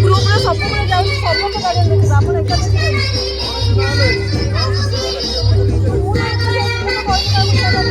ଗ୍ରୁପରେ ସବୁବେଳେ ଯାଉଛି ସମସ୍ତେ ଗାର୍ଡିଆନ ଦେଖିବେ ଆପଣ ଏକା ଦେଖିବେନି ମୁଁ ତ ଏକା ଯାଇକି ମୁଁ ତ କହିଲି କାହାକୁ ଯିବା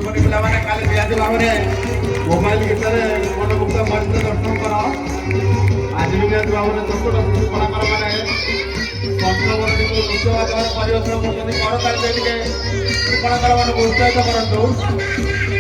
ପାଇଁ ପିଲାମାନେ କାଲି ଦିଆଯିବ ଭାବରେ ମୋବାଇଲ ଗୀତରେ ମନମୁଗ୍ଧ ମଣିଷ ଦର୍ଶନ କର ଆଜି ବି ଦିଆଯିବ ଭାବରେ ଛୋଟ ଛୋଟ କଳାକାର ମାନେ କଣ୍ଠବର୍ଣ୍ଣୀକୁ ନୃତ୍ୟ ମାଧ୍ୟମରେ ପରିବେଷଣ କରୁଛନ୍ତି। କରତାଳି ଦେଇ ଟିକେ କଳାକାର ମାନଙ୍କୁ ଉତ୍ସାହିତ କରନ୍ତୁ।